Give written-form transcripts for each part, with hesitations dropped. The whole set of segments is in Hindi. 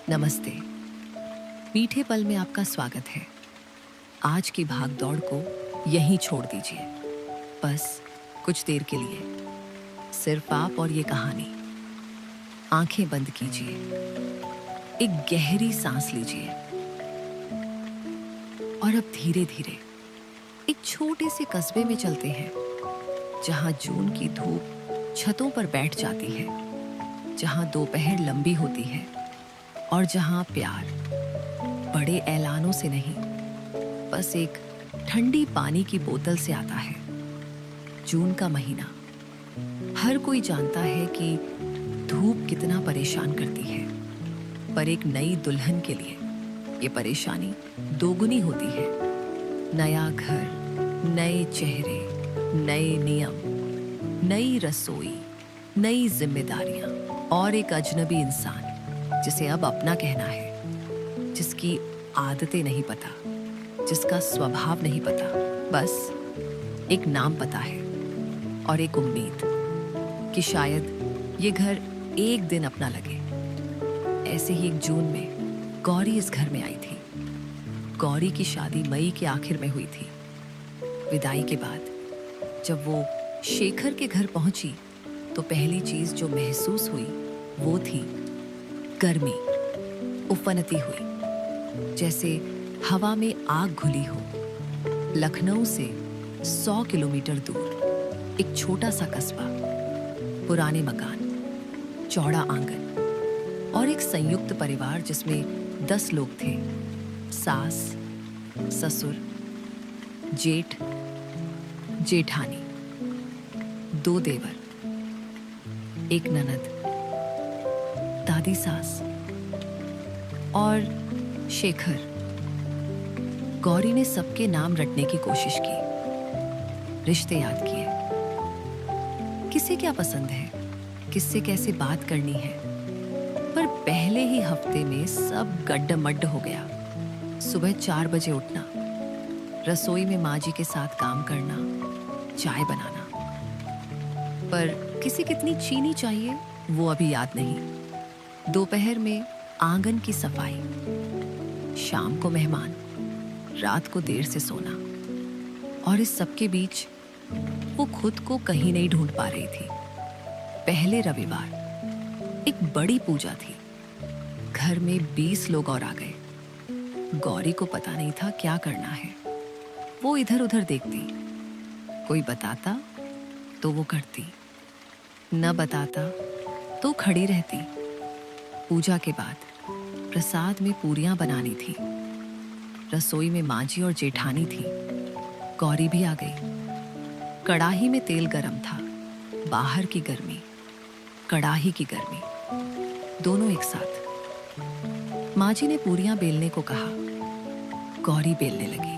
नमस्ते। मीठे पल में आपका स्वागत है। आज की भाग दौड़ को यहीं छोड़ दीजिए, बस कुछ देर के लिए। सिर्फ आप और ये कहानी। आंखें बंद कीजिए, एक गहरी सांस लीजिए और अब धीरे धीरे एक छोटे से कस्बे में चलते हैं, जहां जून की धूप छतों पर बैठ जाती है, जहां दोपहर लंबी होती है और जहां प्यार बड़े ऐलानों से नहीं, बस एक ठंडी पानी की बोतल से आता है। जून का महीना, हर कोई जानता है कि धूप कितना परेशान करती है, पर एक नई दुल्हन के लिए ये परेशानी दोगुनी होती है। नया घर, नए चेहरे, नए नियम, नई रसोई, नई जिम्मेदारियां और एक अजनबी इंसान जिसे अब अपना कहना है, जिसकी आदतें नहीं पता, जिसका स्वभाव नहीं पता, बस एक नाम पता है और एक उम्मीद कि शायद ये घर एक दिन अपना लगे। ऐसे ही एक जून में गौरी इस घर में आई थी। गौरी की शादी मई के आखिर में हुई थी। विदाई के बाद जब वो शेखर के घर पहुंची तो पहली चीज जो महसूस हुई वो थी गर्मी। उफनती हुई, जैसे हवा में आग घुली हो। लखनऊ से 100 किलोमीटर दूर एक छोटा सा कस्बा, पुराने मकान, चौड़ा आंगन और एक संयुक्त परिवार जिसमें 10 लोग थे। सास, ससुर, जेठ, जेठानी, 2 देवर, एक ननद, दादी सास और शेखर। गौरी ने सबके नाम रटने की कोशिश की, रिश्ते याद किए, किसे क्या पसंद है, किससे कैसे बात करनी है। पर पहले ही हफ्ते में सब गड्ढमड्ढ हो गया। सुबह 4 बजे उठना, रसोई में माँ जी के साथ काम करना, चाय बनाना, पर किसे कितनी चीनी चाहिए वो अभी याद नहीं। दोपहर में आंगन की सफाई, शाम को मेहमान, रात को देर से सोना, और इस सबके बीच वो खुद को कहीं नहीं ढूंढ पा रही थी। पहले रविवार एक बड़ी पूजा थी। घर में 20 लोग और आ गए। गौरी को पता नहीं था क्या करना है। वो इधर उधर देखती, कोई बताता तो वो करती, न बताता तो खड़ी रहती। पूजा के बाद प्रसाद में पूरियां बनानी थी। रसोई में माँ जी और जेठानी थी। गौरी भी आ गई। कड़ाही में तेल गरम था। बाहर की गर्मी, कड़ाही की गर्मी, दोनों एक साथ। माँ जी ने पूरियां बेलने को कहा। गौरी बेलने लगी,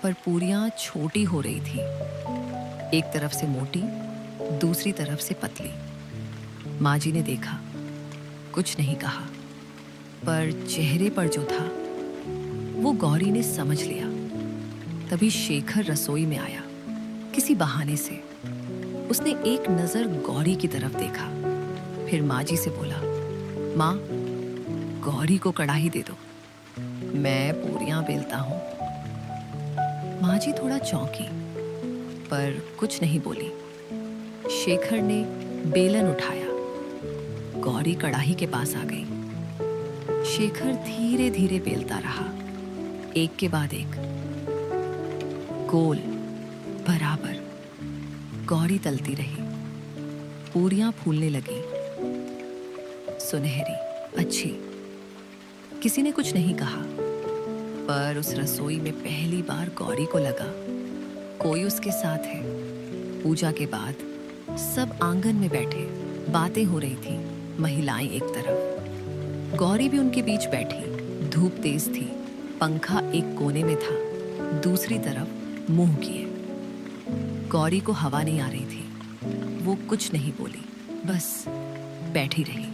पर पूरियां छोटी हो रही थी। एक तरफ से मोटी, दूसरी तरफ से पतली। माँ जी ने देखा, कुछ नहीं कहा, पर चेहरे पर जो था वो गौरी ने समझ लिया। तभी शेखर रसोई में आया, किसी बहाने से। उसने एक नजर गौरी की तरफ देखा, फिर माँ जी से बोला, माँ, गौरी को कढ़ाई दे दो, मैं पूरियां बेलता हूं। माँ जी थोड़ा चौंकी, पर कुछ नहीं बोली। शेखर ने बेलन उठाया। गौरी कढ़ाई के पास आ गई। शेखर धीरे धीरे बेलता रहा, एक के बाद एक, गोल, बराबर। गौरी तलती रही। पूरियां फूलने लगी, सुनहरी, अच्छी। किसी ने कुछ नहीं कहा, पर उस रसोई में पहली बार गौरी को लगा कोई उसके साथ है। पूजा के बाद सब आंगन में बैठे, बातें हो रही थी। महिलाएं एक तरफ, गौरी भी उनके बीच बैठी। धूप तेज थी, पंखा एक कोने में था, दूसरी तरफ मुंह किए। गौरी को हवा नहीं आ रही थी। वो कुछ नहीं बोली, बस बैठी रही।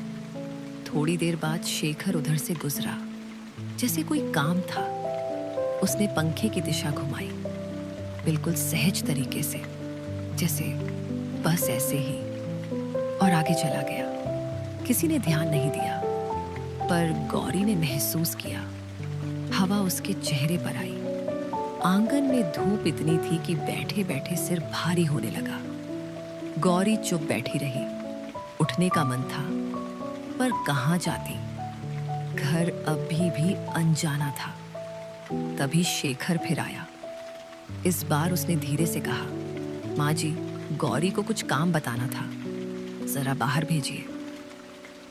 थोड़ी देर बाद शेखर उधर से गुजरा, जैसे कोई काम था। उसने पंखे की दिशा घुमाई, बिल्कुल सहज तरीके से, जैसे बस ऐसे ही। और आगे चला गया। किसी ने ध्यान नहीं दिया, पर गौरी ने महसूस किया। हवा उसके चेहरे पर आई। आंगन में धूप इतनी थी कि बैठे बैठे सिर भारी होने लगा। गौरी चुप बैठी रही। उठने का मन था, पर कहाँ जाती। घर अभी भी अनजाना था। तभी शेखर फिर आया। इस बार उसने धीरे से कहा, माँ जी, गौरी को कुछ काम बताना था, जरा बाहर भेजिए।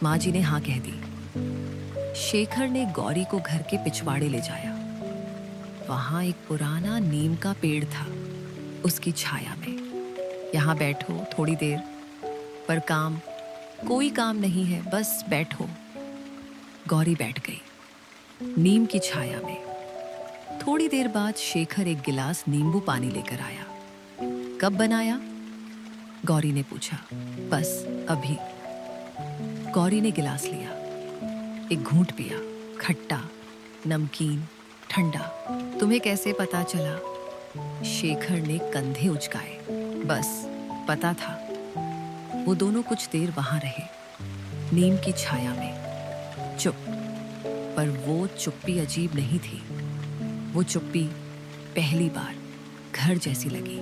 माँ जी ने हाँ कह दी। शेखर ने गौरी को घर के पिछवाड़े ले जाया। वहां एक पुराना नीम का पेड़ था, उसकी छाया में। यहाँ बैठो थोड़ी देर, पर कोई काम नहीं है, बस बैठो। गौरी बैठ गई नीम की छाया में। थोड़ी देर बाद शेखर एक गिलास नींबू पानी लेकर आया। कब बनाया? गौरी ने पूछा। बस अभी। गौरी ने गिलास लिया, एक घूंट पिया। खट्टा, नमकीन, ठंडा। तुम्हें कैसे पता चला? शेखर ने कंधे उचकाए। बस पता था। वो दोनों कुछ देर वहां रहे, नीम की छाया में, चुप। पर वो चुप्पी अजीब नहीं थी। वो चुप्पी पहली बार घर जैसी लगी।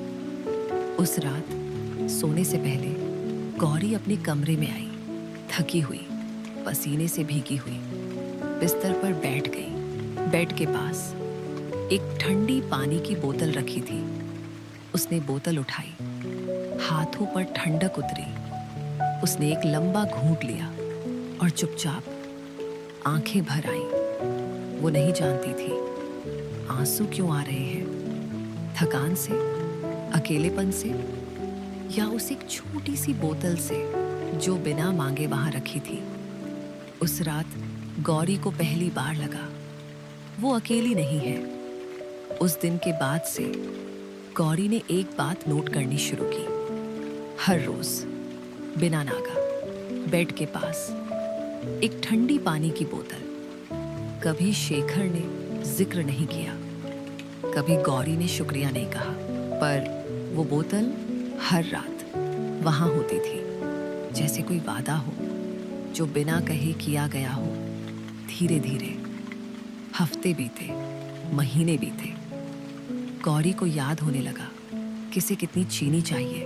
उस रात सोने से पहले गौरी अपने कमरे में आई, थकी हुई, पसीने से भीगी हुई। बिस्तर पर बैठ गई। बेड के पास एक ठंडी पानी की बोतल रखी थी। उसने बोतल उठाई, हाथों पर ठंडक उतरी। उसने एक लंबा घूंट लिया और चुपचाप आंखें भर आईं। वो नहीं जानती थी आंसू क्यों आ रहे हैं, थकान से, अकेलेपन से, या उस एक छोटी सी बोतल से जो बिना मांगे वहां रखी थी। उस रात गौरी को पहली बार लगा वो अकेली नहीं है। उस दिन के बाद से गौरी ने एक बात नोट करनी शुरू की। हर रोज बिना नागा बेड के पास एक ठंडी पानी की बोतल। कभी शेखर ने जिक्र नहीं किया, कभी गौरी ने शुक्रिया नहीं कहा, पर वो बोतल हर रात वहां होती थी, जैसे कोई वादा हो जो बिना कहे किया गया हो। धीरे धीरे हफ्ते बीते, महीने बीते। गौरी को याद होने लगा किसे कितनी चीनी चाहिए,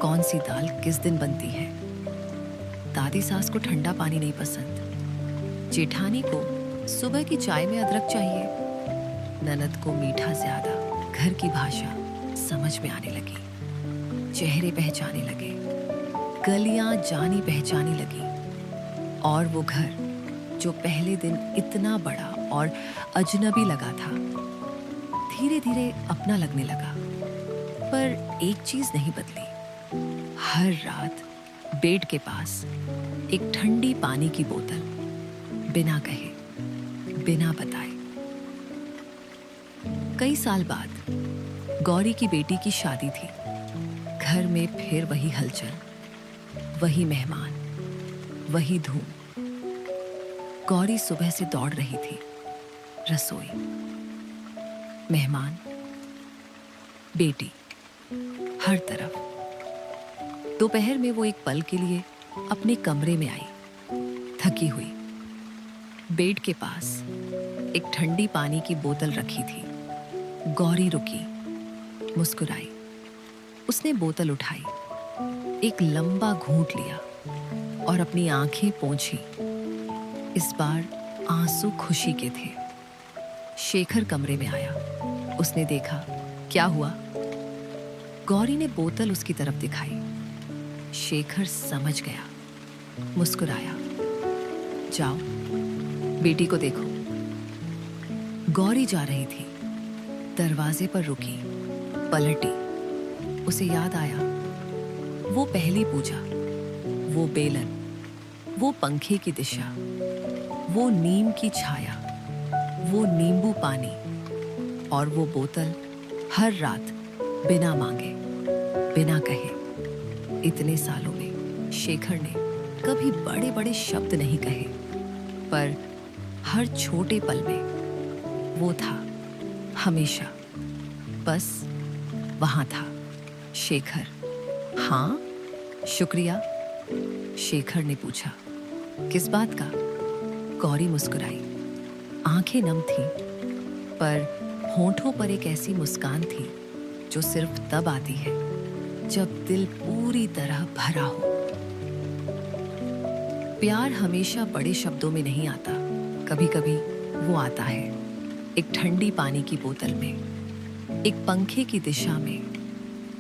कौन सी दाल किस दिन बनती है। दादी सास को ठंडा पानी नहीं पसंद, जेठानी को सुबह की चाय में अदरक चाहिए, ननद को मीठा ज्यादा। घर की भाषा समझ में आने लगी, चेहरे पहचाने लगे, गलियां जानी पहचानी लगी। और वो घर जो पहले दिन इतना बड़ा और अजनबी लगा था, धीरे धीरे अपना लगने लगा। पर एक चीज नहीं बदली। हर रात बेड के पास एक ठंडी पानी की बोतल, बिना कहे, बिना बताए। कई साल बाद गौरी की बेटी की शादी थी। घर में फिर वही हलचल, वही मेहमान, वही धूम। गौरी सुबह से दौड़ रही थी। रसोई, मेहमान, बेटी, हर तरफ। दोपहर में वो एक पल के लिए अपने कमरे में आई, थकी हुई। बेड के पास एक ठंडी पानी की बोतल रखी थी। गौरी रुकी, मुस्कुराई। उसने बोतल उठाई, एक लंबा घूंट लिया और अपनी आंखें पोंछी। इस बार आंसू खुशी के थे। शेखर कमरे में आया। उसने देखा, क्या हुआ? गौरी ने बोतल उसकी तरफ दिखाई। शेखर समझ गया, मुस्कुराया। जाओ, बेटी को देखो। गौरी जा रही थी, दरवाजे पर रुकी, पलटी। उसे याद आया, वो पहली पूजा, वो बेलन, वो पंखे की दिशा, वो नीम की छाया, वो नींबू पानी और वो बोतल हर रात बिना मांगे, बिना कहे। इतने सालों में शेखर ने कभी बड़े बड़े शब्द नहीं कहे, पर हर छोटे पल में वो था, हमेशा, बस वहां था। शेखर, हाँ, शुक्रिया, शेखर ने पूछा। किस बात का? गौरी मुस्कुराई। आंखें नम थीं, पर होंठों पर एक ऐसी मुस्कान थी जो सिर्फ तब आती है जब दिल पूरी तरह भरा हो। प्यार हमेशा बड़े शब्दों में नहीं आता, कभी कभी वो आता है एक ठंडी पानी की बोतल में, एक पंखे की दिशा में,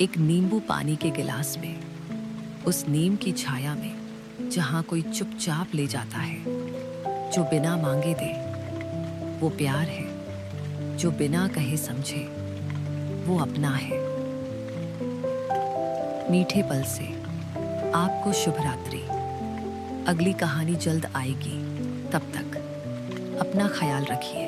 एक नींबू पानी के गिलास में, उस नीम की छाया में जहां कोई चुपचाप ले जाता है, जो बिना मांगे दे। वो प्यार है जो बिना कहे समझे, वो अपना है। मीठे पल से आपको शुभ रात्रि। अगली कहानी जल्द आएगी, तब तक अपना ख्याल रखिए।